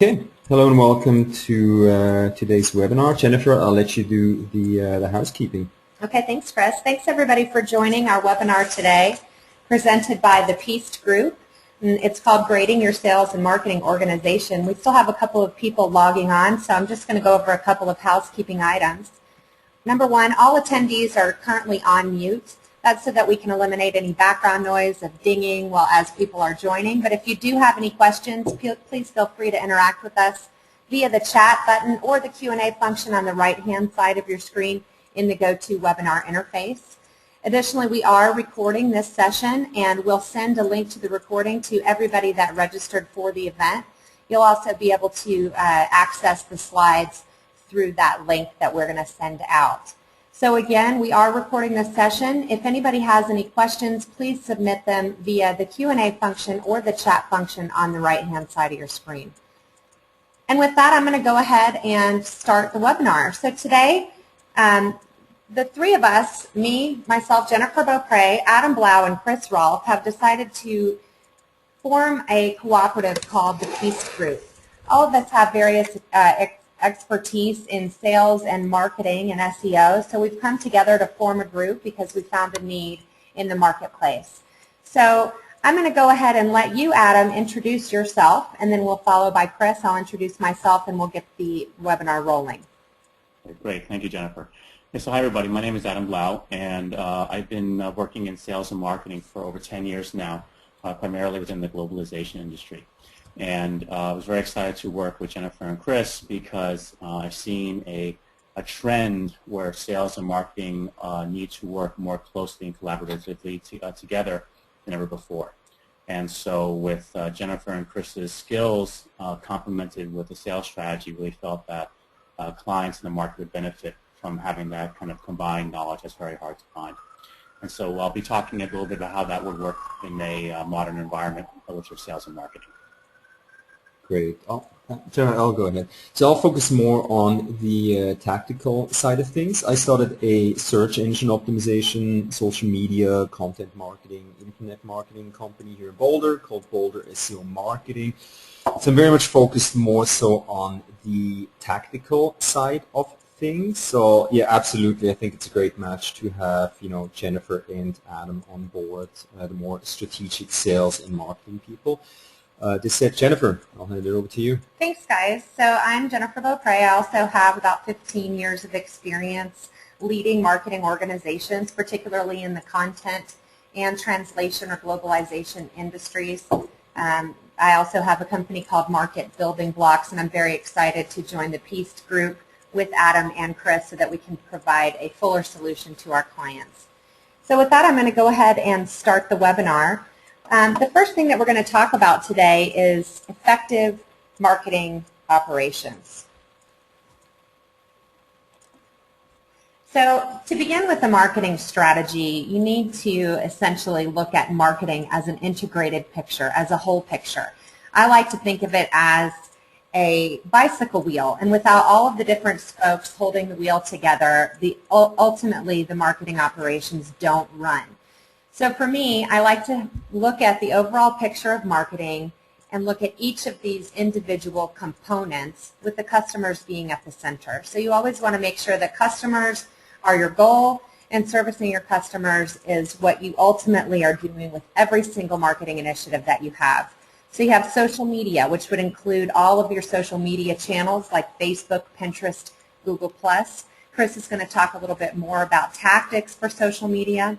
Okay, hello and welcome to today's webinar. Jennifer, I'll let you do the housekeeping. Okay, thanks, Chris. Thanks, everybody, for joining our webinar today, presented by the Piste Group. And it's called Grading Your Sales and Marketing Organization. We still have a couple of people logging on, so I'm just going to go over a couple of housekeeping items. Number one, all attendees are currently on mute. That's so that we can eliminate any background noise of dinging while as people are joining. But if you do have any questions, please feel free to interact with us via the chat button or the Q&A function on the right-hand side of your screen in the GoToWebinar interface. Additionally, we are recording this session, and we'll send a link to the recording to everybody that registered for the event. You'll also be able to access the slides through that link that we're going to send out. So again, we are recording this session. If anybody has any questions, please submit them via the Q&A function or the chat function on the right-hand side of your screen. And with that, I'm going to go ahead and start the webinar. So today, the three of us, me, myself, Jennifer Beaupre, Adam Blau, and Chris Rolfe, have decided to form a cooperative called the Piste Group. All of us have various expertise in sales and marketing and SEO, so we've come together to form a group because we found a need in the marketplace. So I'm going to go ahead and let you, Adam, introduce yourself, and then we'll follow by Chris. I'll introduce myself, and we'll get the webinar rolling. Great. Thank you, Jennifer. So hi, everybody. My name is Adam Blau, and I've been working in sales and marketing for over 10 years now, primarily within the globalization industry. And I was very excited to work with Jennifer and Chris because I've seen a trend where sales and marketing need to work more closely and collaboratively together than ever before. And so with Jennifer and Chris's skills complemented with the sales strategy, really felt that clients in the market would benefit from having that kind of combined knowledge that's very hard to find. And so I'll be talking a little bit about how that would work in a modern environment, which is sales and marketing. Great. I'll go ahead. So I'll focus more on the tactical side of things. I started a search engine optimization, social media, content marketing, internet marketing company here in Boulder called Boulder SEO Marketing. So I'm very much focused more so on the tactical side of things. So yeah, absolutely. I think it's a great match to have, Jennifer and Adam on board, the more strategic sales and marketing people. This said, Jennifer, I'll hand it over to you. Thanks, guys. So I'm Jennifer Beaupre. I also have about 15 years of experience leading marketing organizations, particularly in the content and translation or globalization industries. I also have a company called Market Building Blocks, and I'm very excited to join the Piste Group with Adam and Chris so that we can provide a fuller solution to our clients. So with that, I'm going to go ahead and start the webinar. The first thing that we're going to talk about today is effective marketing operations. So to begin with the marketing strategy, you need to essentially look at marketing as an integrated picture, as a whole picture. I like to think of it as a bicycle wheel, and without all of the different spokes holding the wheel together, ultimately the marketing operations don't run. So for me, I like to look at the overall picture of marketing and look at each of these individual components with the customers being at the center. So you always want to make sure that customers are your goal, and servicing your customers is what you ultimately are doing with every single marketing initiative that you have. So you have social media, which would include all of your social media channels like Facebook, Pinterest, Google+. Chris is going to talk a little bit more about tactics for social media.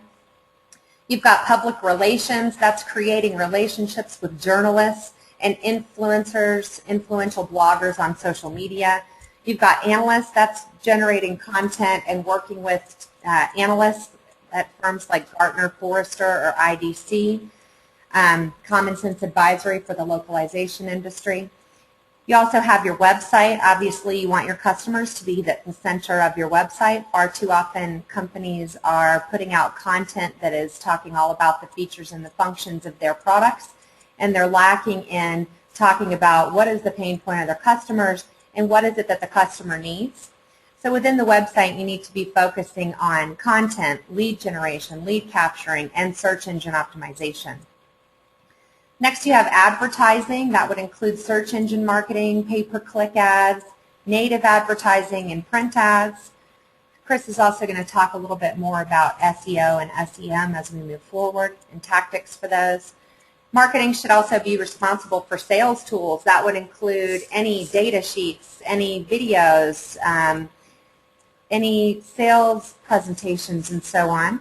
You've got public relations, that's creating relationships with journalists and influencers, influential bloggers on social media. You've got analysts, that's generating content and working with analysts at firms like Gartner, Forrester, or IDC. Common sense advisory for the localization industry. You also have your website. Obviously, you want your customers to be at the center of your website. Far too often, companies are putting out content that is talking all about the features and the functions of their products, and they're lacking in talking about what is the pain point of their customers and what is it that the customer needs. So within the website, you need to be focusing on content, lead generation, lead capturing, and search engine optimization. Next, you have advertising. That would include search engine marketing, pay-per-click ads, native advertising, and print ads. Chris is also going to talk a little bit more about SEO and SEM as we move forward and tactics for those. Marketing should also be responsible for sales tools. That would include any data sheets, any videos, any sales presentations, and so on.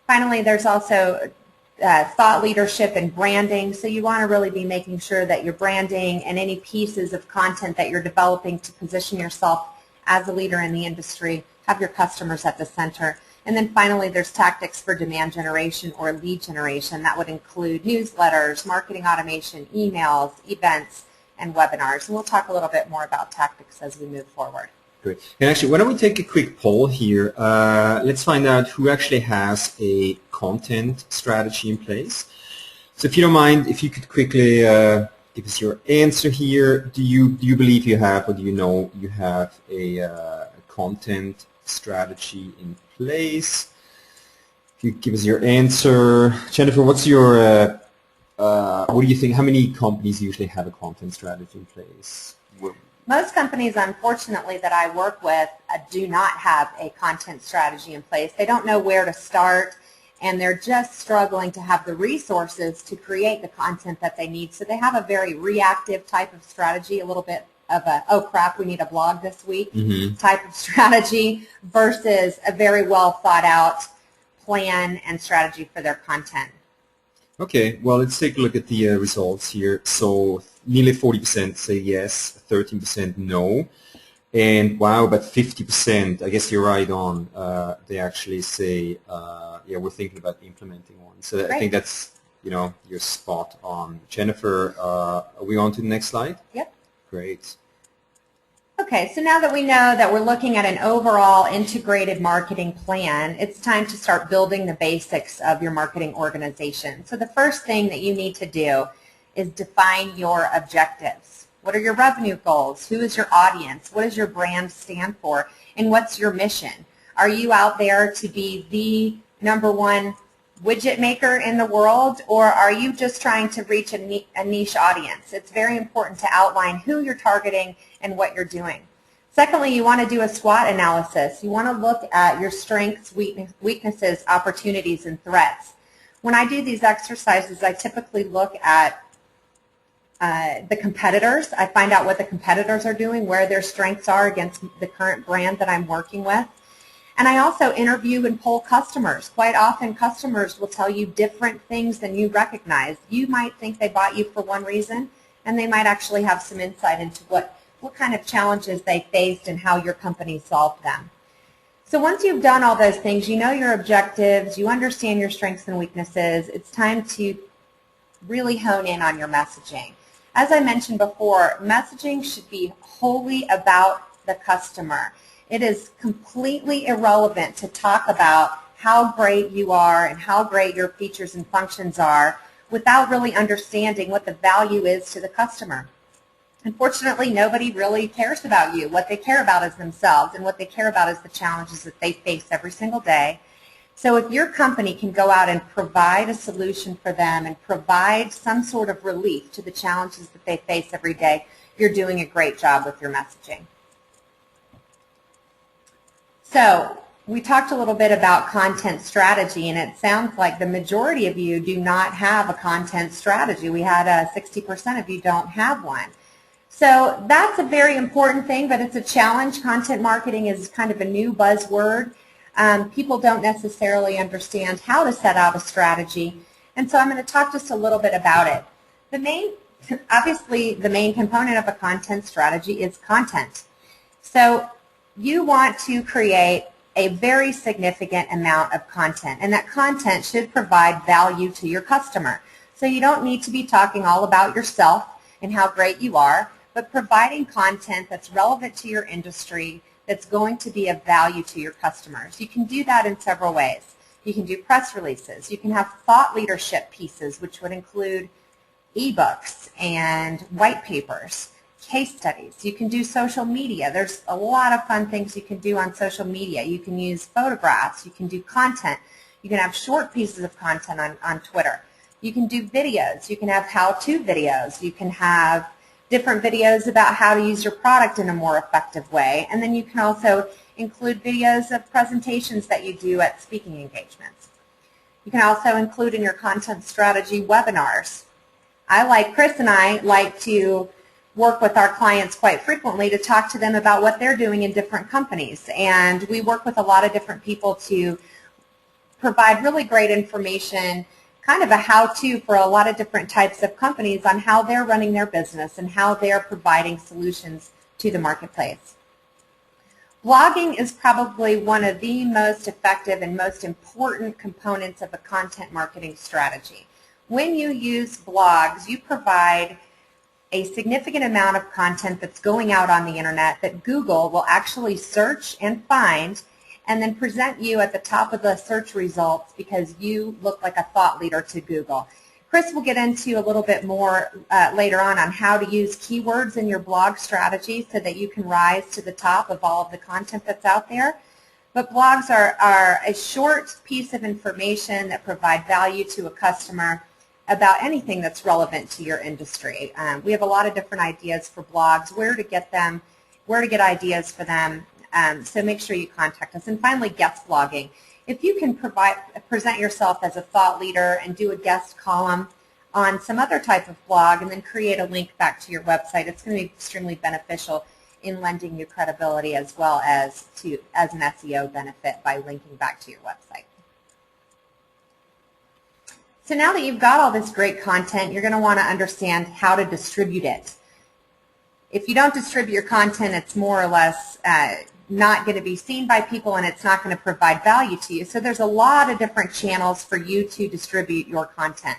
Finally, there's also thought leadership and branding. So you want to really be making sure that your branding and any pieces of content that you're developing to position yourself as a leader in the industry have your customers at the center. And then finally, there's tactics for demand generation or lead generation. That would include newsletters, marketing automation, emails, events, and webinars. And we'll talk a little bit more about tactics as we move forward. Great. And actually, why don't we take a quick poll here? Let's find out who actually has a content strategy in place. So if you don't mind, if you could quickly give us your answer here. Do you believe you have, or do you know you have a content strategy in place? If you give us your answer. Jennifer, what's your, what do you think, how many companies usually have a content strategy in place? Most companies, unfortunately, that I work with do not have a content strategy in place. They don't know where to start, and they're just struggling to have the resources to create the content that they need. So they have a very reactive type of strategy, a little bit of a, oh crap, we need a blog this week type of strategy versus a very well thought out plan and strategy for their content. Okay, well, let's take a look at the results here. So nearly 40% say yes, 13% no, and wow, about 50%, I guess you're right on, they actually say, yeah, we're thinking about implementing one. So I think that's, you know, you're spot on. Jennifer, are we on to the next slide? Yep. Great. Okay, so now that we know that we're looking at an overall integrated marketing plan, it's time to start building the basics of your marketing organization. So the first thing that you need to do is define your objectives. What are your revenue goals? Who is your audience? What does your brand stand for? And what's your mission? Are you out there to be the #1 widget maker in the world, or are you just trying to reach a niche audience? It's very important to outline who you're targeting and what you're doing. Secondly, you want to do a SWOT analysis. You want to look at your strengths, weaknesses, opportunities, and threats. When I do these exercises, I typically look at the competitors. I find out what the competitors are doing, where their strengths are against the current brand that I'm working with. And I also interview and poll customers. Quite often customers will tell you different things than you recognize. You might think they bought you for one reason, and they might actually have some insight into what kind of challenges they faced and how your company solved them. So once you've done all those things, you know your objectives, you understand your strengths and weaknesses, it's time to really hone in on your messaging. As I mentioned before, messaging should be wholly about the customer. It is completely irrelevant to talk about how great you are and how great your features and functions are without really understanding what the value is to the customer. Unfortunately, nobody really cares about you. What they care about is themselves, and what they care about is the challenges that they face every single day. So if your company can go out and provide a solution for them and provide some sort of relief to the challenges that they face every day, you're doing a great job with your messaging. So we talked a little bit about content strategy, and it sounds like the majority of you do not have a content strategy. We had 60% of you don't have one. So that's a very important thing, but it's a challenge. Content marketing is kind of a new buzzword. People don't necessarily understand how to set out a strategy, and so I'm going to talk just a little bit about it. Obviously, the main component of a content strategy is content. So you want to create a very significant amount of content, and that content should provide value to your customer. So you don't need to be talking all about yourself and how great you are, but providing content that's relevant to your industry, that's going to be of value to your customers. You can do that in several ways. You can do press releases. You can have thought leadership pieces, which would include ebooks and white papers, case studies. You can do social media. There's a lot of fun things you can do on social media. You can use photographs. You can do content. You can have short pieces of content on Twitter. You can do videos. You can have how-to videos. You can have different videos about how to use your product in a more effective way. And then you can also include videos of presentations that you do at speaking engagements. You can also include in your content strategy webinars. Chris and I like to work with our clients quite frequently to talk to them about what they're doing in different companies. And we work with a lot of different people to provide really great information, kind of a how-to for a lot of different types of companies on how they're running their business and how they're providing solutions to the marketplace. Blogging is probably one of the most effective and most important components of a content marketing strategy. When you use blogs, you provide a significant amount of content that's going out on the internet that Google will actually search and find and then present you at the top of the search results because you look like a thought leader to Google. Chris will get into a little bit more later on how to use keywords in your blog strategy so that you can rise to the top of all of the content that's out there. But blogs are a short piece of information that provide value to a customer about anything that's relevant to your industry. We have a lot of different ideas for blogs, where to get them, where to get ideas for them, so make sure you contact us. And finally, guest blogging. If you can present yourself as a thought leader and do a guest column on some other type of blog and then create a link back to your website, it's going to be extremely beneficial in lending you credibility as well as an SEO benefit by linking back to your website. So now that you've got all this great content, you're going to want to understand how to distribute it. If you don't distribute your content, it's more or less not going to be seen by people and it's not going to provide value to you. So there's a lot of different channels for you to distribute your content.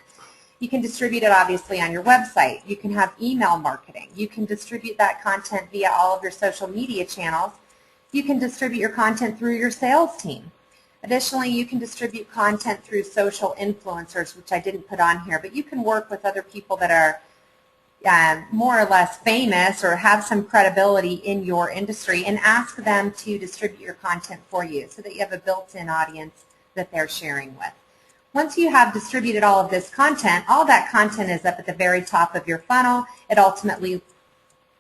You can distribute it obviously on your website. You can have email marketing. You can distribute that content via all of your social media channels. You can distribute your content through your sales team. Additionally, you can distribute content through social influencers, which I didn't put on here, but you can work with other people that are more or less famous or have some credibility in your industry and ask them to distribute your content for you so that you have a built-in audience that they're sharing with. Once you have distributed all of this content, all that content is up at the very top of your funnel. It ultimately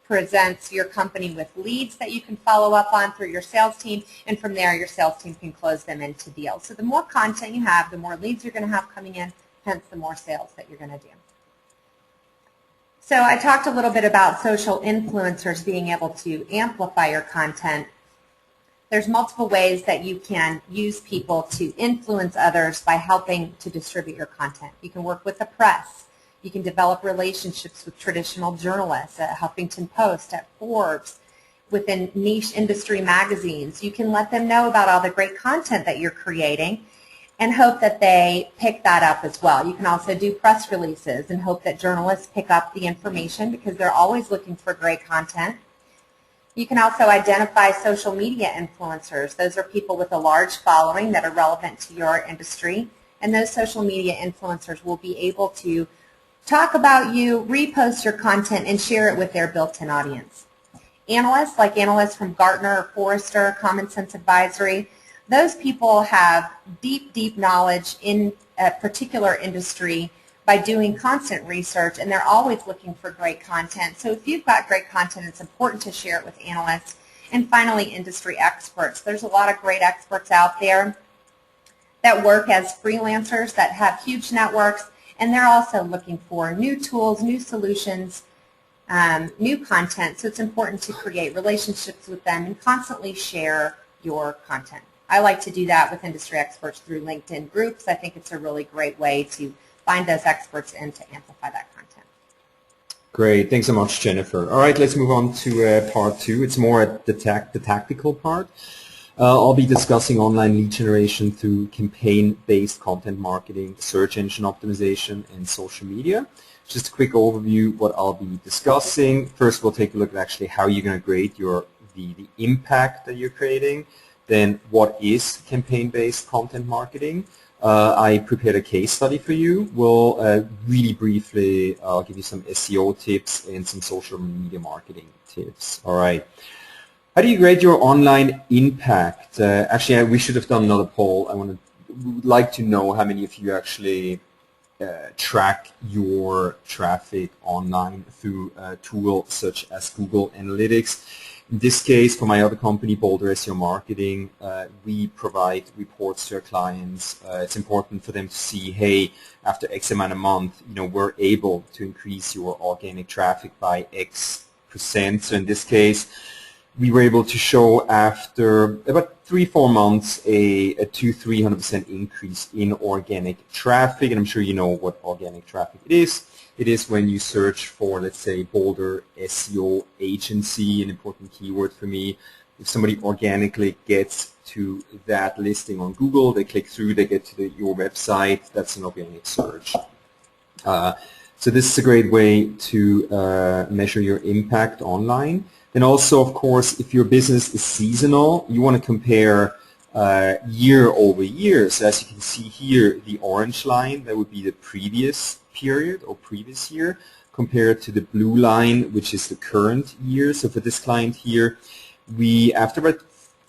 presents your company with leads that you can follow up on through your sales team, and from there your sales team can close them into deals. So the more content you have, the more leads you're going to have coming in, hence the more sales that you're going to do. So I talked a little bit about social influencers being able to amplify your content. There's multiple ways that you can use people to influence others by helping to distribute your content. You can work with the press. You can develop relationships with traditional journalists at Huffington Post, at Forbes, within niche industry magazines. You can let them know about all the great content that you're creating and hope that they pick that up as well. You can also do press releases and hope that journalists pick up the information because they're always looking for great content. You can also identify social media influencers. Those are people with a large following that are relevant to your industry, and those social media influencers will be able to talk about you, repost your content, and share it with their built-in audience. Analysts, like analysts from Gartner or Forrester, Common Sense Advisory, those people have deep, deep knowledge in a particular industry by doing constant research, and they're always looking for great content. So if you've got great content, it's important to share it with analysts. And finally, industry experts. There's a lot of great experts out there that work as freelancers that have huge networks, and they're also looking for new tools, new solutions, new content. So it's important to create relationships with them and constantly share your content. I like to do that with industry experts through LinkedIn groups. I think it's a really great way to find those experts and to amplify that content. Great. Thanks so much, Jennifer. All right, let's move on to part two. It's more at the tactical part. I'll be discussing online lead generation through campaign-based content marketing, search engine optimization, and social media. Just a quick overview what I'll be discussing. First, we'll take a look at actually how you're going to grade the impact that you're creating. Then, what is campaign-based content marketing? I prepared a case study for you. We'll really briefly give you some SEO tips and some social media marketing tips. All right. How do you grade your online impact? Actually, we should have done another poll. Would like to know how many of you actually track your traffic online through a tool such as Google Analytics. In this case, for my other company, Boulder SEO Marketing, we provide reports to our clients. It's important for them to see, hey, after X amount of month, we're able to increase your organic traffic by X%. So in this case, we were able to show after about 3-4 months a 200-300% increase in organic traffic. And I'm sure you know what organic traffic it is. It is when you search for, let's say, Boulder SEO agency, an important keyword for me. If somebody organically gets to that listing on Google, they click through, they get to your website, that's an organic search. So this is a great way to measure your impact online. Then also, of course, if your business is seasonal, you want to compare year over year. So as you can see here, the orange line, that would be the previous period or previous year, compared to the blue line, which is the current year. So for this client here, after about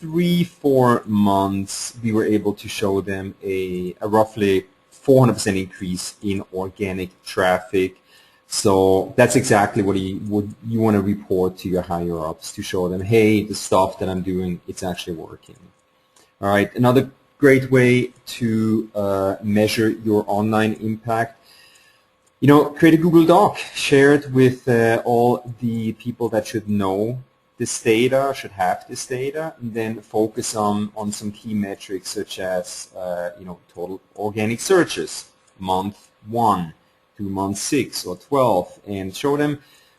3-4 months, we were able to show them a roughly 400% increase in organic traffic. So that's exactly what you want to report to your higher ups, to show them, hey, the stuff that I'm doing, it's actually working. All right, another great way to measure your online impact, create a Google Doc, share it with all the people that should know this data, should have this data, and then focus on some key metrics such as total organic searches, month 1 to month 6 or 12, and show them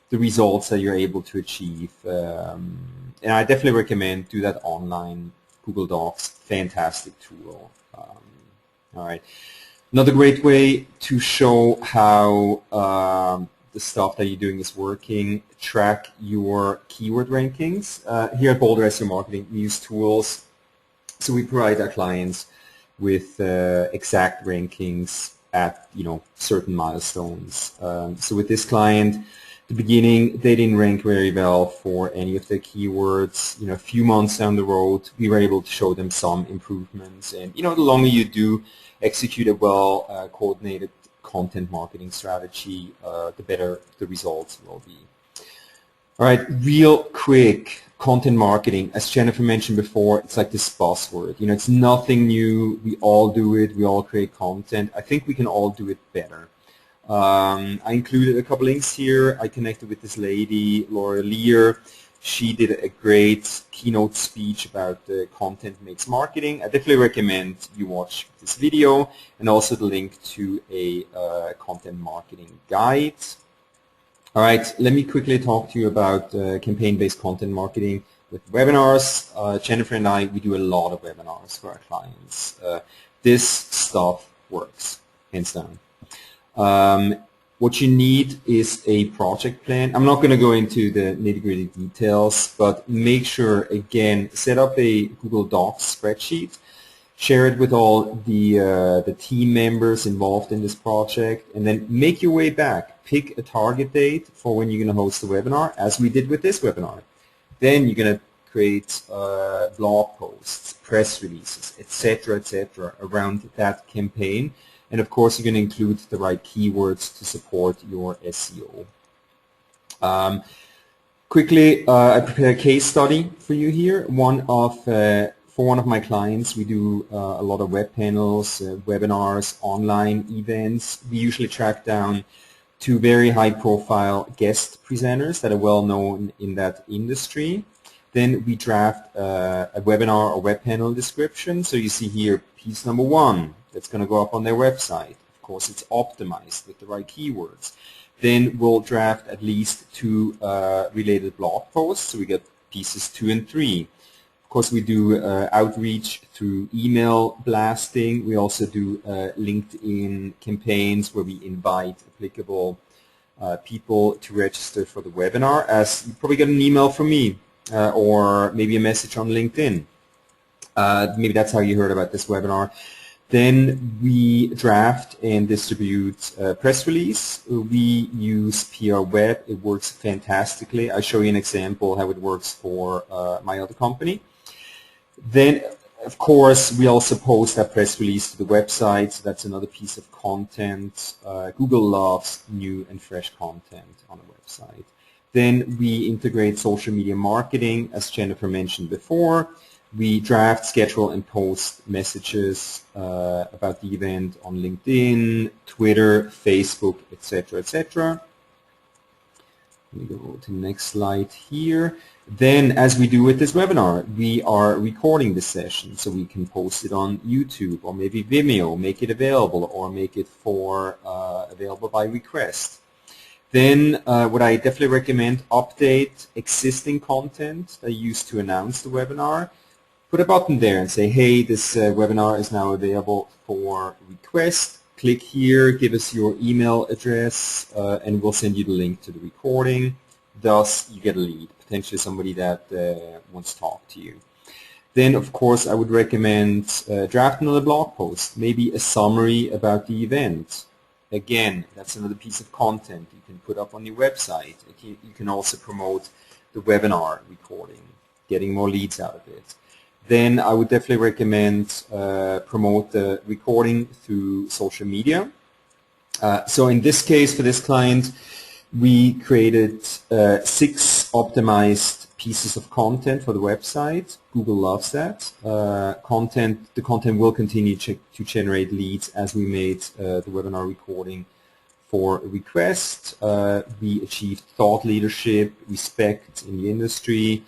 the results that you're able to achieve. And I definitely recommend do that online. Google Docs, fantastic tool. All right. Another great way to show how the stuff that you're doing is working, track your keyword rankings. Here at Boulder SEO Marketing, we use tools. So we provide our clients with exact rankings at certain milestones. So with this client, at the beginning, they didn't rank very well for any of their keywords. A few months down the road, we were able to show them some improvements. And the longer you do execute a well coordinated content marketing strategy, the better the results will be. All right, real quick, content marketing. As Jennifer mentioned before, it's like this buzzword. It's nothing new. We all do it. We all create content. I think we can all do it better. I included a couple links here. I connected with this lady, Laura Lear. She did a great keynote speech about the content makes marketing. I definitely recommend you watch this video, and also the link to a content marketing guide. All right, let me quickly talk to you about campaign-based content marketing with webinars. Jennifer and I, we do a lot of webinars for our clients. This stuff works, hands down. What you need is a project plan. I'm not going to go into the nitty-gritty details, but make sure, again, set up a Google Docs spreadsheet, share it with all the team members involved in this project, and then make your way back. Pick a target date for when you're going to host a webinar, as we did with this webinar. Then you're going to create blog posts, press releases, etc., around that campaign. And of course, you're going to include the right keywords to support your SEO. Quickly, I prepared a case study for you here. For one of my clients, we do a lot of web panels, webinars, online events. We usually track down 2 very high-profile guest presenters that are well-known in that industry. Then we draft a webinar or web panel description. So you see here piece number 1. That's going to go up on their website. Of course, it's optimized with the right keywords. Then we'll draft at least 2 related blog posts. So we get pieces 2 and 3. Of course, we do outreach through email blasting. We also do LinkedIn campaigns where we invite applicable people to register for the webinar, as you probably get an email from me or maybe a message on LinkedIn. Maybe that's how you heard about this webinar. Then we draft and distribute a press release. We use PR Web. It works fantastically. I'll show you an example how it works for my other company. Then Of course, we also post that press release to the website, so that's another piece of content. Google loves new and fresh content on a website. Then we integrate social media marketing, as Jennifer mentioned before. We draft, schedule, and post messages about the event on LinkedIn, Twitter, Facebook, etc., etc. Let me go to the next slide here. Then, as we do with this webinar, we are recording the session so we can post it on YouTube or maybe Vimeo, make it available, or make it for available by request. Then, what I definitely recommend, update existing content that you used to announce the webinar. Put a button there and say, hey, this webinar is now available for request. Click here, give us your email address, and we'll send you the link to the recording. Thus, you get a lead, potentially somebody that wants to talk to you. Then, of course, I would recommend draft another blog post, maybe a summary about the event. Again, that's another piece of content you can put up on your website. You can also promote the webinar recording, getting more leads out of it. Then I would definitely recommend promote the recording through social media. So in this case, for this client, we created 6 optimized pieces of content for the website. Google loves that. The content will continue to generate leads as we made the webinar recording for a request. We achieved thought leadership, respect in the industry.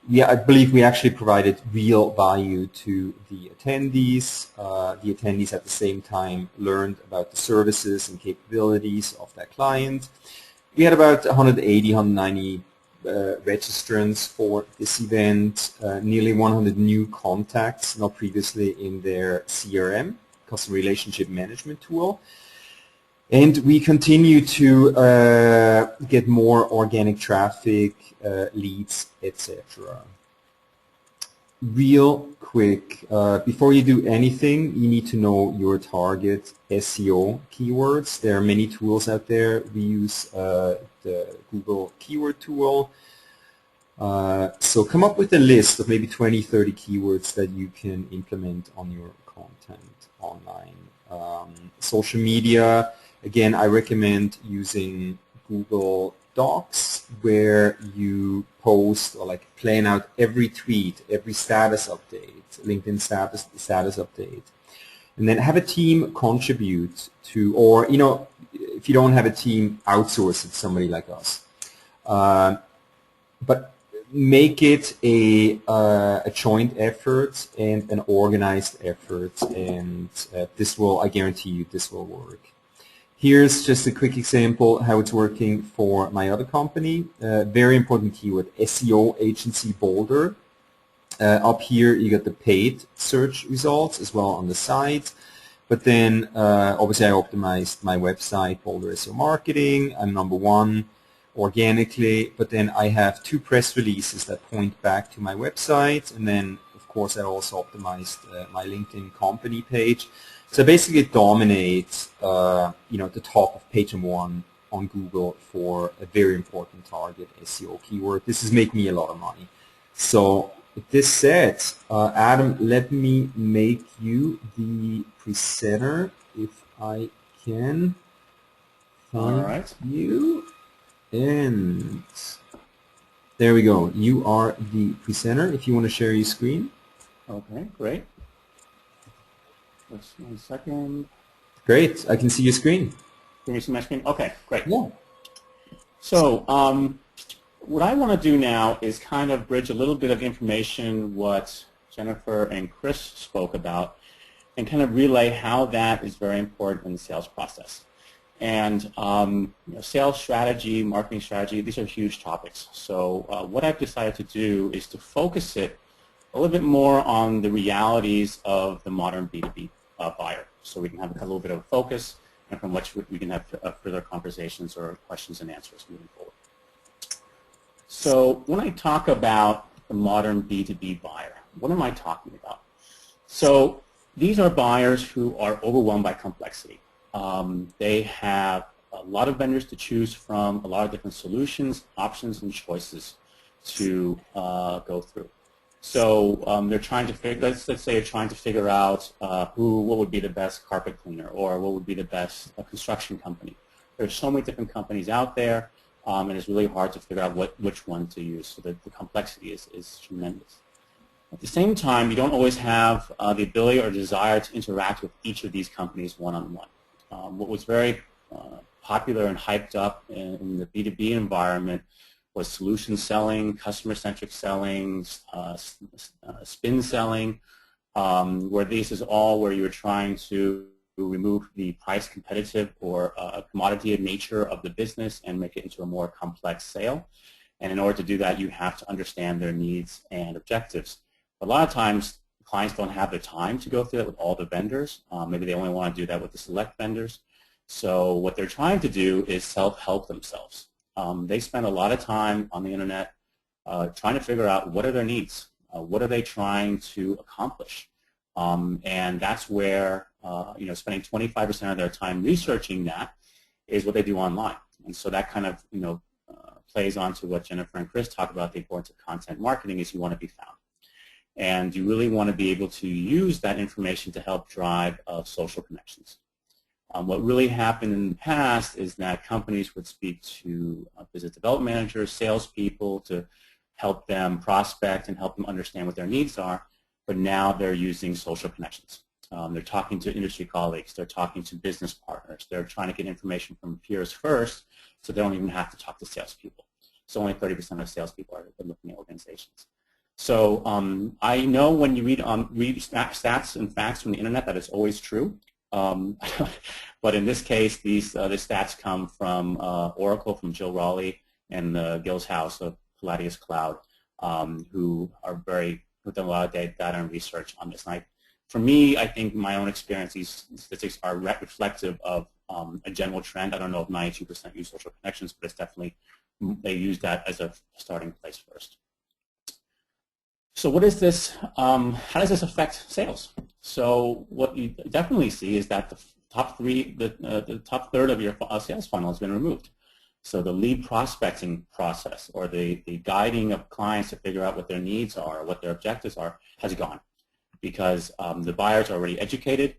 Yeah, I believe we actually provided real value to the attendees. The attendees at the same time learned about the services and capabilities of that client. We had about 180, 190 registrants for this event, nearly 100 new contacts, not previously in their CRM, customer relationship management tool. And we continue to get more organic traffic, leads, etc. Real quick, before you do anything, you need to know your target SEO keywords. There are many tools out there. We use the Google keyword tool. So come up with a list of maybe 20, 30 keywords that you can implement on your content online. Social media, again, I recommend using Google Docs, where you post or like plan out every tweet, every status update, LinkedIn status update, and then have a team contribute to, or if you don't have a team, outsource it to somebody like us. But make it a joint effort and an organized effort, and this will, I guarantee you, this will work. Here's just a quick example how it's working for my other company. Very important keyword, SEO agency Boulder. Up here you get the paid search results as well on the site. But then obviously I optimized my website, Boulder SEO Marketing. I'm #1 organically, but then I have 2 press releases that point back to my website, and then of course I also optimized my LinkedIn company page. So basically it dominates the top of page 1 on Google for a very important target SEO keyword. This is making me a lot of money. So with this said, Adam, let me make you the presenter if I can find you. And there we go. You are the presenter. If you want to share your screen. Okay, great. Just 1 second. Great. I can see your screen. Can you see my screen? Okay, great. Yeah. So what I want to do now is kind of bridge a little bit of information what Jennifer and Chris spoke about, and kind of relay how that is very important in the sales process. And sales strategy, marketing strategy, these are huge topics. So what I've decided to do is to focus it a little bit more on the realities of the modern B2B buyer, so we can have a little bit of a focus, and from which we can have further conversations or questions and answers moving forward. So when I talk about the modern B2B buyer, what am I talking about? So these are buyers who are overwhelmed by complexity. They have a lot of vendors to choose from, a lot of different solutions, options, and choices to go through. So they're trying to figure. Let's say you're trying to figure out what would be the best carpet cleaner, or what would be the best construction company. There's so many different companies out there, and it's really hard to figure out which one to use. So the complexity is tremendous. At the same time, you don't always have the ability or desire to interact with each of these companies one-on-one. What was very popular and hyped up in the B2B environment was solution selling, customer-centric selling, spin selling, where this is all where you're trying to remove the price competitive or commodity nature of the business and make it into a more complex sale. And in order to do that, you have to understand their needs and objectives. A lot of times, clients don't have the time to go through that with all the vendors. Maybe they only want to do that with the select vendors. So what they're trying to do is self-help themselves. They spend a lot of time on the internet trying to figure out what are their needs, what are they trying to accomplish, and that's where spending 25% of their time researching that is what they do online. And so that kind of plays on to what Jennifer and Chris talk about, the importance of content marketing is you want to be found. And you really want to be able to use that information to help drive social connections. What really happened in the past is that companies would speak to business development managers, salespeople to help them prospect and help them understand what their needs are, but now they're using social connections. They're talking to industry colleagues, they're talking to business partners, they're trying to get information from peers first so they don't even have to talk to salespeople. So only 30% of salespeople are looking at organizations. So I know when you read stats and facts from the internet that it's always true. But in this case, the stats come from Oracle, from Jill Raleigh, and Gil's House of Palladius Cloud, who have done a lot of data and research on this. And for me, I think my own experience, these statistics are reflective of a general trend. I don't know if 92% use social connections, but it's definitely, they use that as a starting place first. So what is this, how does this affect sales? So what you definitely see is that the top third of your sales funnel has been removed. So the lead prospecting process or the guiding of clients to figure out what their needs are, what their objectives are, has gone because the buyers are already educated,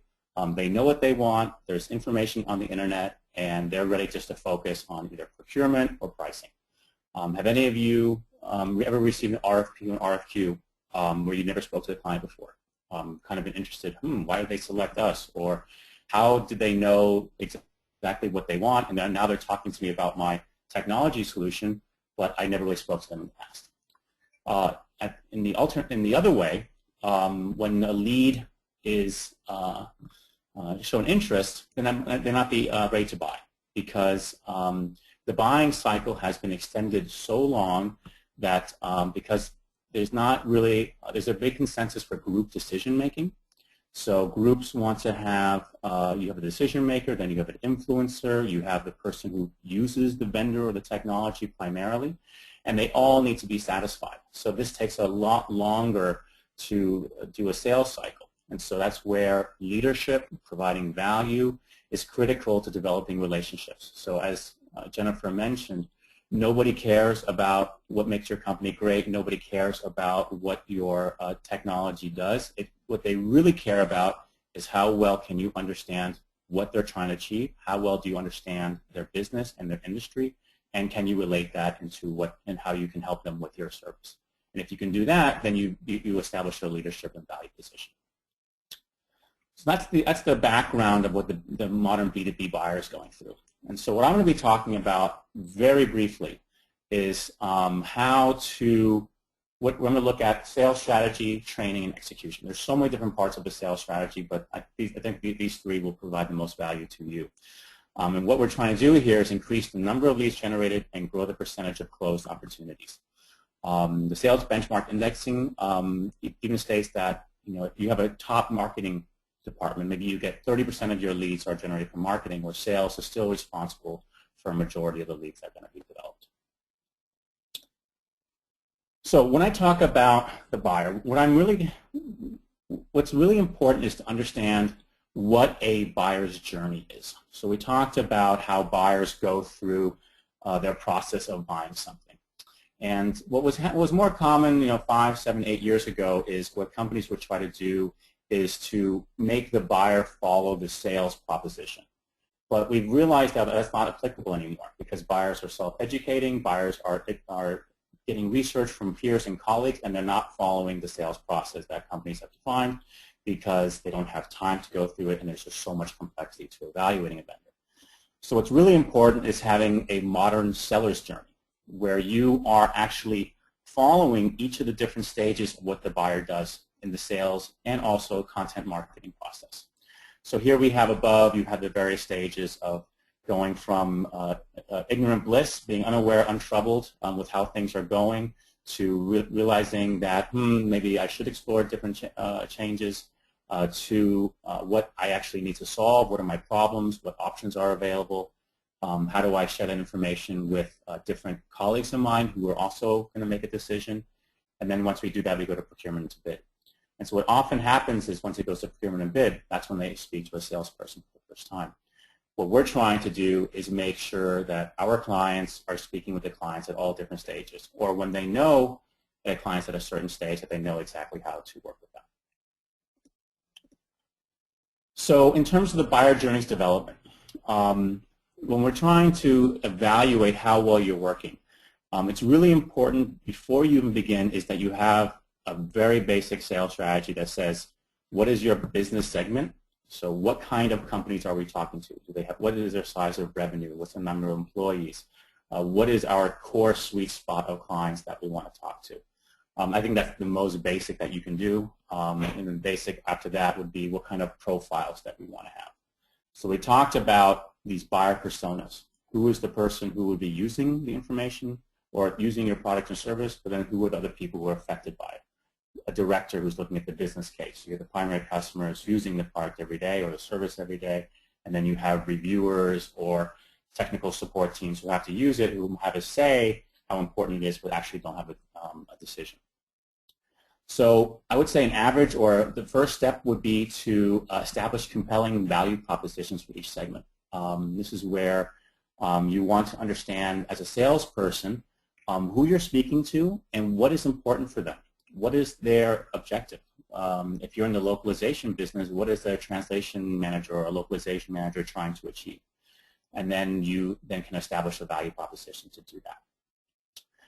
they know what they want, there's information on the internet, and they're ready just to focus on either procurement or pricing. Have any of you ever received an RFP or RFQ where you never spoke to the client before? Kind of been interested, why did they select us? Or how did they know exactly what they want? And then now they're talking to me about my technology solution, but I never really spoke to them in the past. In the other way, when a lead is shown interest, then they're not ready to buy because the buying cycle has been extended so long that because there's a big consensus for group decision making. So groups want to have, you have a decision maker, then you have an influencer, you have the person who uses the vendor or the technology primarily, and they all need to be satisfied. So this takes a lot longer to do a sales cycle. And so that's where leadership, providing value, is critical to developing relationships. So as Jennifer mentioned, nobody cares about what makes your company great. Nobody cares about what your technology does. What they really care about is how well can you understand what they're trying to achieve, how well do you understand their business and their industry, and can you relate that into what and how you can help them with your service. And if you can do that, then you establish a leadership and value position. So that's the background of what the modern B2B buyer is going through. And so what I'm going to be talking about very briefly is we're going to look at sales strategy, training, and execution. There's so many different parts of the sales strategy, but I think these three will provide the most value to you. And what we're trying to do here is increase the number of leads generated and grow the percentage of closed opportunities. The sales benchmark indexing even states that if you have a top marketing department, maybe you get 30% of your leads are generated from marketing, where sales is still responsible for a majority of the leads that are going to be developed. So when I talk about the buyer, what's really important is to understand what a buyer's journey is. So we talked about how buyers go through their process of buying something. And what was more common, 5, 7, 8 years ago is what companies would try to do is to make the buyer follow the sales proposition. But we've realized that that's not applicable anymore because buyers are self-educating, buyers are getting research from peers and colleagues, and they're not following the sales process that companies have defined because they don't have time to go through it, and there's just so much complexity to evaluating a vendor. So what's really important is having a modern seller's journey where you are actually following each of the different stages of what the buyer does in the sales and also content marketing process. So here we have above, you have the various stages of going from ignorant bliss, being unaware, untroubled with how things are going, to realizing that maybe I should explore different changes, to what I actually need to solve, what are my problems, what options are available, how do I share that information with different colleagues of mine who are also going to make a decision, and then once we do that, we go to procurement to bid. And so what often happens is once it goes to procurement and bid, that's when they speak to a salesperson for the first time. What we're trying to do is make sure that our clients are speaking with the clients at all different stages, or when they know that a client's at a certain stage, that they know exactly how to work with them. So in terms of the buyer journeys development, when we're trying to evaluate how well you're working, it's really important before you even begin is that you have a very basic sales strategy that says, what is your business segment? So what kind of companies are we talking to? Do they have, what is their size of revenue? What's the number of employees? What is our core sweet spot of clients that we want to talk to? I think that's the most basic that you can do. And then basic after that would be what kind of profiles that we want to have. So we talked about these buyer personas. Who is the person who would be using the information or using your product or service, but then who are the other people who are affected by it? A director who's looking at the business case. You have the primary customers using the product every day or the service every day, and then you have reviewers or technical support teams who have to use it, who have a say how important it is, but actually don't have a decision. So I would say an average, or the first step would be to establish compelling value propositions for each segment. This is where you want to understand as a salesperson who you're speaking to and what is important for them. What is their objective? If you're in the localization business, what is their translation manager or a localization manager trying to achieve? And then you can establish a value proposition to do that.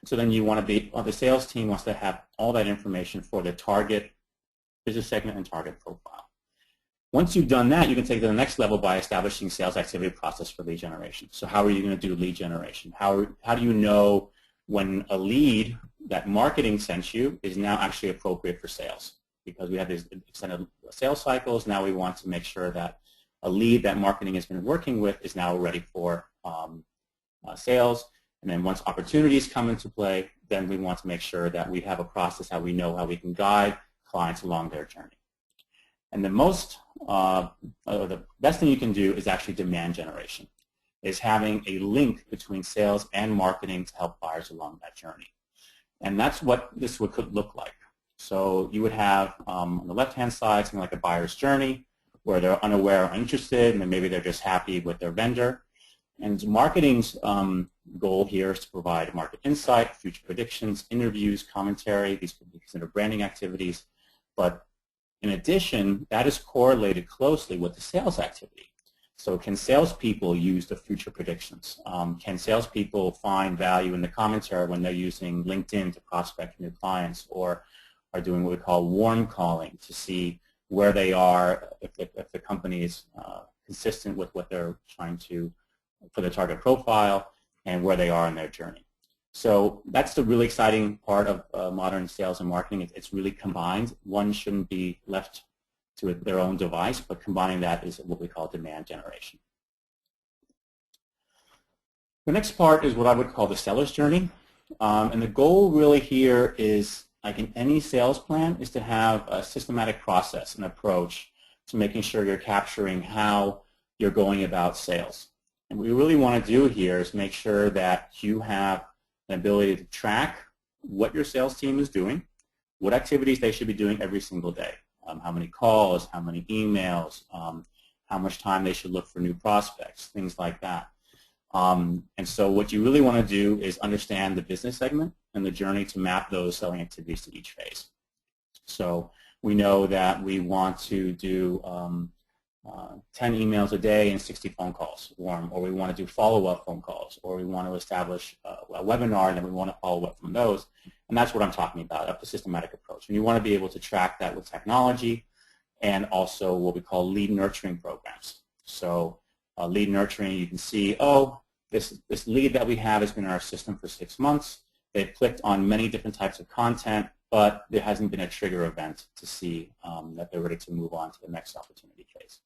So then you want to be, the sales team wants to have all that information for the target business segment and target profile. Once you've done that, you can take it to the next level by establishing sales activity process for lead generation. So how are you going to do lead generation? How do you know when a lead that marketing sent you is now actually appropriate for sales? Because we have these extended sales cycles, now we want to make sure that a lead that marketing has been working with is now ready for sales. And then once opportunities come into play, then we want to make sure that we have a process how we know how we can guide clients along their journey. And the the best thing you can do is actually demand generation, is having a link between sales and marketing to help buyers along that journey. And that's what this could look like. So you would have on the left-hand side something like a buyer's journey where they're unaware or interested, and then maybe they're just happy with their vendor. And marketing's goal here is to provide market insight, future predictions, interviews, commentary. These could be considered branding activities. But in addition, that is correlated closely with the sales activity. So can salespeople use the future predictions? Can salespeople find value in the commentary when they're using LinkedIn to prospect new clients, or are doing what we call warm calling to see where they are, if the company is consistent with what they're trying to, for their target profile, and where they are in their journey. So that's the really exciting part of modern sales and marketing. It's really combined. One shouldn't be left to their own device, but combining that is what we call demand generation. The next part is what I would call the seller's journey. And the goal really here is, like in any sales plan, is to have a systematic process and approach to making sure you're capturing how you're going about sales. And what we really want to do here is make sure that you have an ability to track what your sales team is doing, what activities they should be doing every single day, how many calls, how many emails, how much time they should look for new prospects, things like that. And so what you really want to do is understand the business segment and the journey to map those selling activities to each phase. So we know that we want to do 10 emails a day and 60 phone calls, or we want to do follow-up phone calls, or we want to establish a webinar and then we want to follow up from those. And that's what I'm talking about, a systematic approach. And you want to be able to track that with technology and also what we call lead nurturing programs. So lead nurturing, you can see, oh, this lead that we have has been in our system for 6 months. They've clicked on many different types of content, but there hasn't been a trigger event to see that they're ready to move on to the next opportunity phase.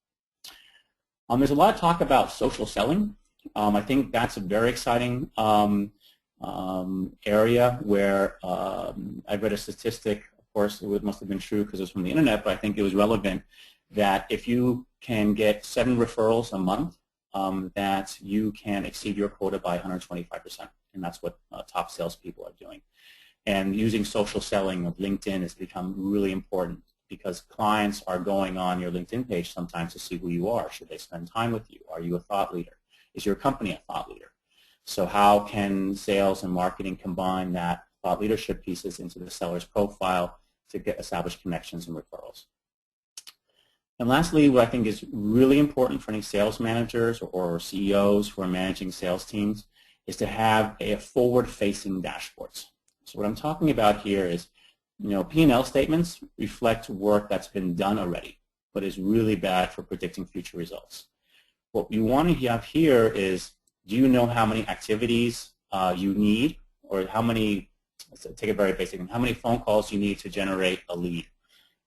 There's a lot of talk about social selling. I think that's a very exciting area where I read a statistic, of course it must have been true because it was from the internet, but I think it was relevant, that if you can get 7 referrals a month, that you can exceed your quota by 125%, and that's what top salespeople are doing. And using social selling of LinkedIn has become really important because clients are going on your LinkedIn page sometimes to see who you are. Should they spend time with you? Are you a thought leader? Is your company a thought leader? So how can sales and marketing combine that thought leadership pieces into the seller's profile to establish connections and referrals? And lastly, what I think is really important for any sales managers or CEOs who are managing sales teams is to have a forward-facing dashboards. So what I'm talking about here is, P&L statements reflect work that's been done already, but is really bad for predicting future results. What you want to have here is, do you know how many activities you need, or how many, let's take it very basic, how many phone calls you need to generate a lead,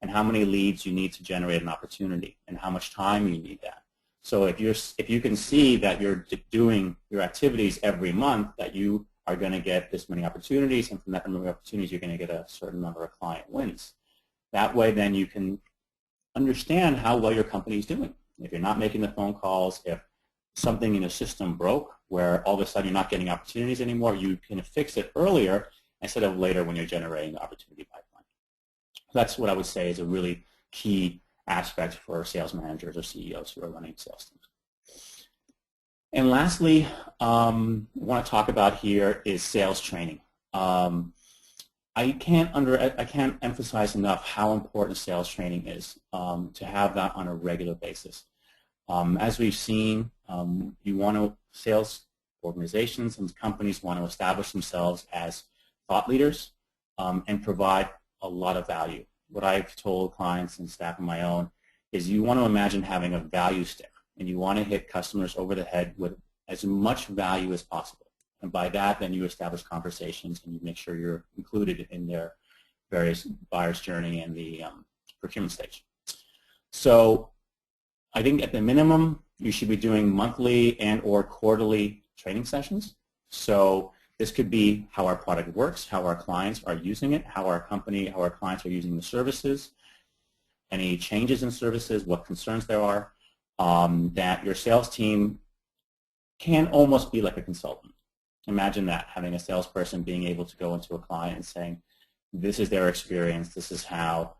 and how many leads you need to generate an opportunity, and how much time you need that. So if you can see that you're doing your activities every month, that you are going to get this many opportunities, and from that number of opportunities you're going to get a certain number of client wins. That way then you can understand how well your company is doing. If you're not making the phone calls, if something in your system broke where all of a sudden you're not getting opportunities anymore, you can fix it earlier instead of later when you're generating the opportunity pipeline. That's what I would say is a really key aspect for sales managers or CEOs who are running sales teams. And lastly, I want to talk about here is sales training. I can't emphasize enough how important sales training is to have that on a regular basis. As we've seen, sales organizations and companies want to establish themselves as thought leaders and provide a lot of value. What I've told clients and staff of my own is you want to imagine having a value stick, and you want to hit customers over the head with as much value as possible. And by that, then you establish conversations and you make sure you're included in their various buyer's journey and the procurement stage. So I think at the minimum, you should be doing monthly and or quarterly training sessions. So this could be how our product works, how our clients are using it, how our clients are using the services, any changes in services, what concerns there are, that your sales team can almost be like a consultant. Imagine that, having a salesperson being able to go into a client and saying, this is their experience, this is how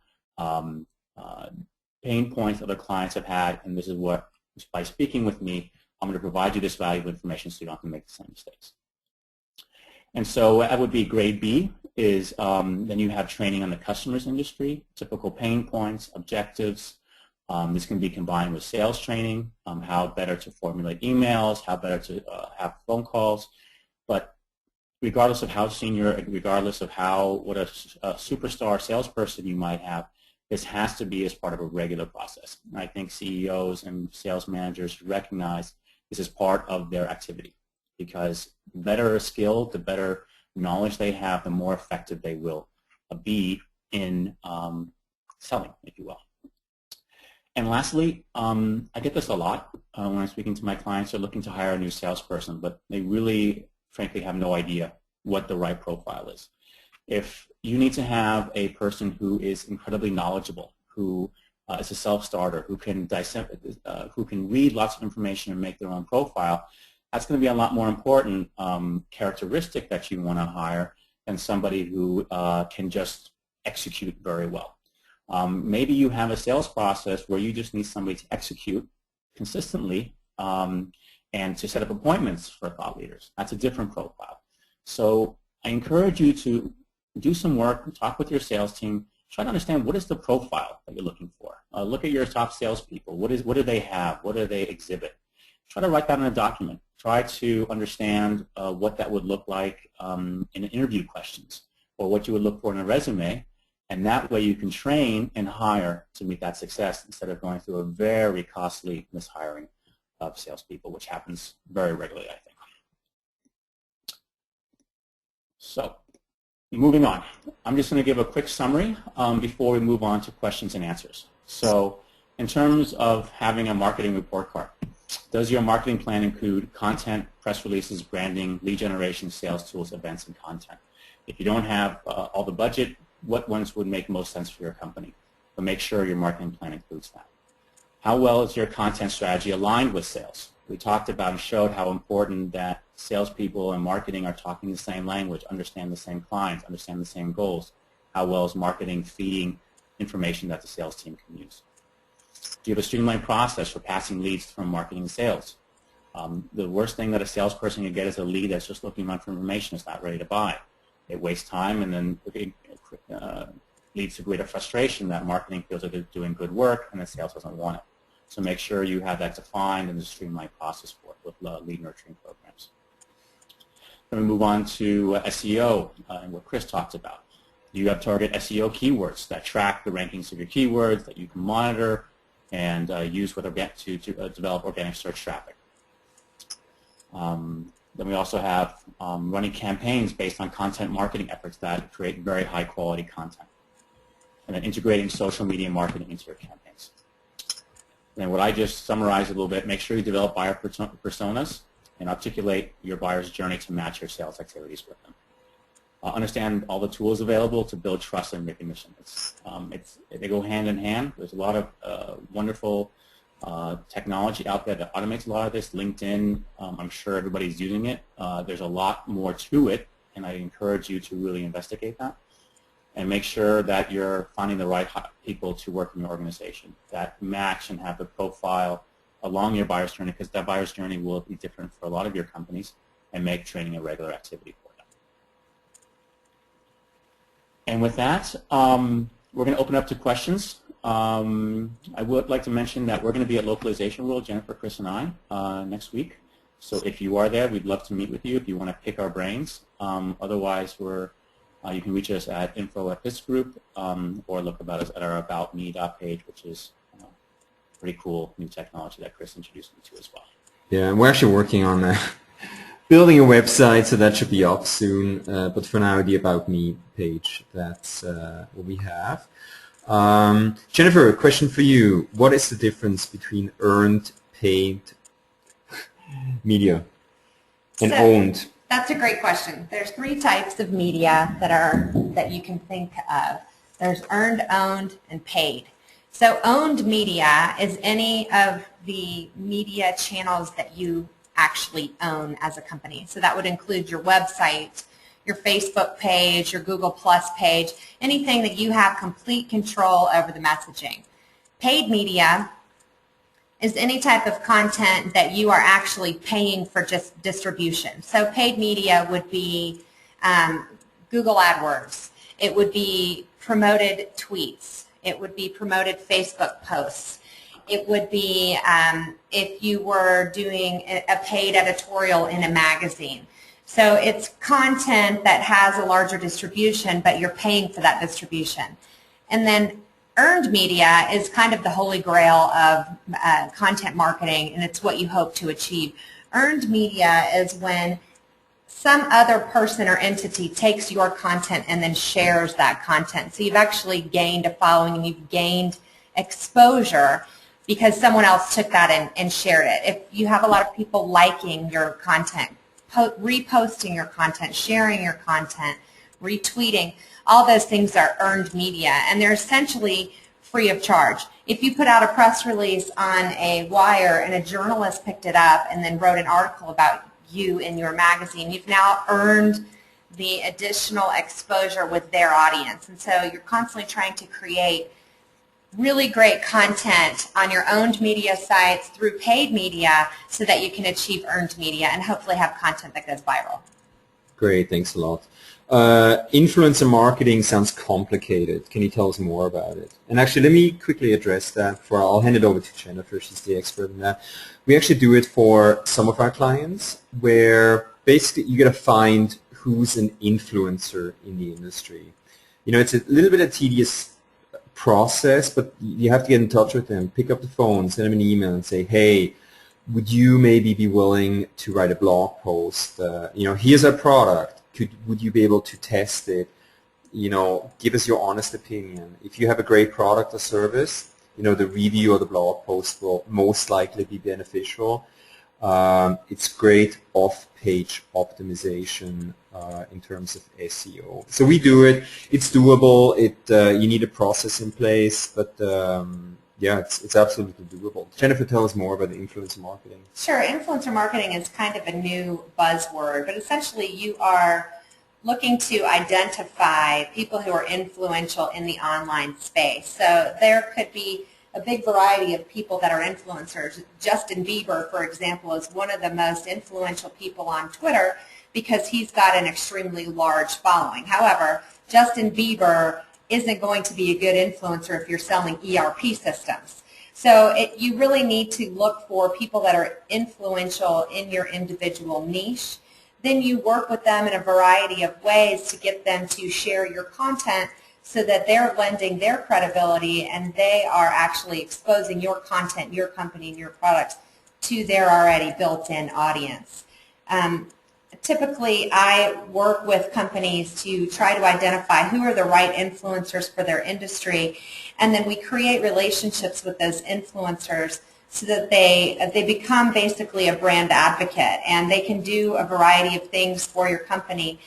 pain points other clients have had, and this is what, by speaking with me, I'm going to provide you this valuable information so you don't have to make the same mistakes. And so that would be grade B, is then you have training on the customer's industry, typical pain points, objectives. This can be combined with sales training, how better to formulate emails, how better to have phone calls. But regardless of how senior, regardless of what a superstar salesperson you might have, this has to be as part of a regular process. And I think CEOs and sales managers recognize this is part of their activity, because the better a skill, the better knowledge they have, the more effective they will be in selling, if you will. And lastly, I get this a lot when I'm speaking to my clients who are looking to hire a new salesperson, but they really, frankly, have no idea what the right profile is. If you need to have a person who is incredibly knowledgeable, who is a self-starter, who can read lots of information and make their own profile, that's going to be a lot more important characteristic that you want to hire than somebody who can just execute very well. Maybe you have a sales process where you just need somebody to execute consistently and to set up appointments for thought leaders. That's a different profile. So I encourage you to do some work, talk with your sales team, try to understand what is the profile that you're looking for. Look at your top salespeople. What do they have? What do they exhibit? Try to write that in a document. Try to understand what that would look like in interview questions, or what you would look for in a resume, and that way you can train and hire to meet that success instead of going through a very costly mishiring of salespeople, which happens very regularly, I think. So, moving on. I'm just going to give a quick summary before we move on to questions and answers. So, in terms of having a marketing report card, does your marketing plan include content, press releases, branding, lead generation, sales tools, events, and content? If you don't have all the budget, what ones would make most sense for your company? But make sure your marketing plan includes that. How well is your content strategy aligned with sales? We talked about and showed how important that salespeople and marketing are talking the same language, understand the same clients, understand the same goals. How well is marketing feeding information that the sales team can use? Do you have a streamlined process for passing leads from marketing to sales? The worst thing that a salesperson can get is a lead that's just looking for information, is not ready to buy. It wastes time, and then it leads to greater frustration that marketing feels like they're doing good work and the sales doesn't want it. So make sure you have that defined and a streamlined process for it with lead nurturing programs. Then we move on to SEO and what Chris talked about. You have target SEO keywords that track the rankings of your keywords that you can monitor and use with to develop organic search traffic. Then we also have running campaigns based on content marketing efforts that create very high quality content. And then integrating social media marketing into your campaigns. And what I just summarized a little bit, make sure you develop buyer personas and articulate your buyer's journey to match your sales activities with them. Understand all the tools available to build trust and recognition. They go hand in hand. There's a lot of wonderful technology out there that automates a lot of this. LinkedIn, I'm sure everybody's using it. There's a lot more to it, and I encourage you to really investigate that. And make sure that you're finding the right people to work in your organization that match and have the profile along your buyer's journey, because that buyer's journey will be different for a lot of your companies, and make training a regular activity for them. And with that, we're going to open up to questions. I would like to mention that we're going to be at Localization World, Jennifer, Chris, and I, next week. So if you are there, we'd love to meet with you if you want to pick our brains. Otherwise, you can reach us at info@Piste Group, or look about us at our About Me page, which is pretty cool new technology that Chris introduced me to as well. Yeah, and we're actually working on building a website, so that should be up soon. But for now, the About Me page, that's what we have. Jennifer, a question for you. What is the difference between earned, paid media and owned? That's a great question. There's 3 types of media that you can think of. There's earned, owned, and paid. So owned media is any of the media channels that you actually own as a company. So that would include your website, your Facebook page, your Google Plus page, anything that you have complete control over the messaging. Paid media is any type of content that you are actually paying for just distribution. So paid media would be Google AdWords. It would be promoted tweets. It would be promoted Facebook posts. It would be if you were doing a paid editorial in a magazine. So it's content that has a larger distribution, but you're paying for that distribution. And then earned media is kind of the holy grail of content marketing, and it's what you hope to achieve. Earned media is when some other person or entity takes your content and then shares that content. So you've actually gained a following and you've gained exposure because someone else took that and shared it. If you have a lot of people liking your content, reposting your content, sharing your content, retweeting, all those things are earned media, and they're essentially free of charge. If you put out a press release on a wire and a journalist picked it up and then wrote an article about you in your magazine, you've now earned the additional exposure with their audience. And so you're constantly trying to create really great content on your owned media sites through paid media so that you can achieve earned media and hopefully have content that goes viral. Great, thanks a lot. influencer marketing sounds complicated. Can you tell us more about it? And actually, let me quickly address that. I'll hand it over to Jennifer. She's the expert in that. We actually do it for some of our clients, where basically you got to find who's an influencer in the industry. You know, it's a little bit of a tedious process, but you have to get in touch with them, pick up the phone, send them an email, and say, hey, would you maybe be willing to write a blog post? You know, here's our product. Would you be able to test it? You know, give us your honest opinion. If you have a great product or service, you know, the review or the blog post will most likely be beneficial. It's great off-page optimization in terms of SEO. So we do it. It's doable. You need a process in place, but yeah, it's absolutely doable. Jennifer, tell us more about the influencer marketing. Sure. Influencer marketing is kind of a new buzzword, but essentially you are looking to identify people who are influential in the online space. So there could be a big variety of people that are influencers. Justin Bieber, for example, is one of the most influential people on Twitter because he's got an extremely large following. However, Justin Bieber isn't going to be a good influencer if you're selling ERP systems. So you really need to look for people that are influential in your individual niche. Then you work with them in a variety of ways to get them to share your content so that they're lending their credibility and they are actually exposing your content, your company, and your products to their already built-in audience. Typically, I work with companies to try to identify who are the right influencers for their industry, and then we create relationships with those influencers so that they become basically a brand advocate, and they can do a variety of things for your company.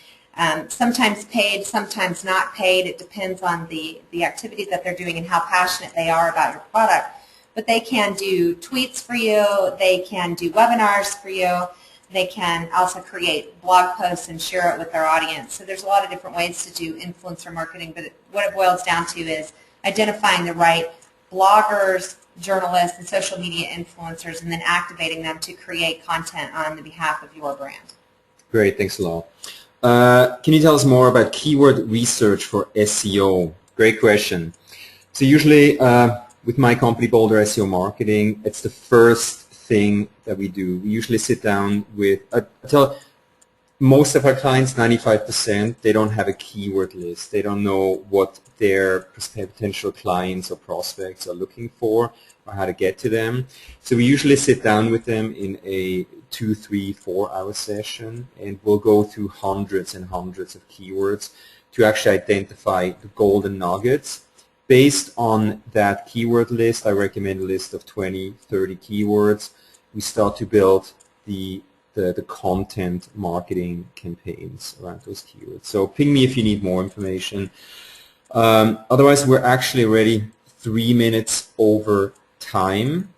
Sometimes paid, sometimes not paid. It depends on the activity that they're doing and how passionate they are about your product. But they can do tweets for you. They can do webinars for you. They can also create blog posts and share it with their audience. So there's a lot of different ways to do influencer marketing, but what it boils down to is identifying the right bloggers, journalists, and social media influencers, and then activating them to create content on the behalf of your brand. Great, thanks a lot. Can you tell us more about keyword research for SEO? Great question. So usually with my company, Boulder SEO Marketing, it's the first thing that we do. We usually sit down with, I tell most of our clients, 95%, they don't have a keyword list. They don't know what their potential clients or prospects are looking for or how to get to them. So we usually sit down with them in a 2, 3, 4 hour session, and we'll go through hundreds and hundreds of keywords to actually identify the golden nuggets. Based on that keyword list, I recommend a list of 20, 30 keywords. We start to build the content marketing campaigns around those keywords. So ping me if you need more information. Otherwise, we're actually already 3 minutes over time.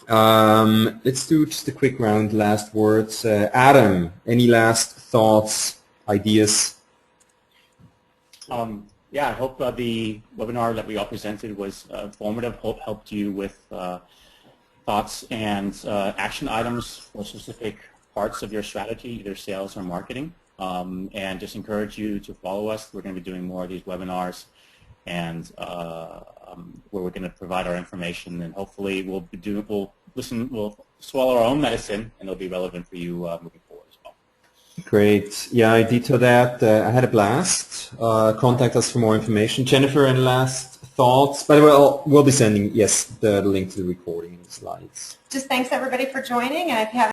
Let's do just a quick round, last words. Adam, any last thoughts, ideas? Yeah, I hope the webinar that we all presented was informative. Hope helped you with thoughts and action items for specific parts of your strategy, either sales or marketing. And just encourage you to follow us. We're going to be doing more of these webinars, and where we're going to provide our information, and hopefully we'll swallow our own medicine, and it'll be relevant for you moving forward as well. Great. Yeah, I detailed that. I had a blast. Contact us for more information. Jennifer, any last thoughts? By the way, we'll be sending, yes, the link to the recording and the slides. Just thanks everybody for joining, and if you have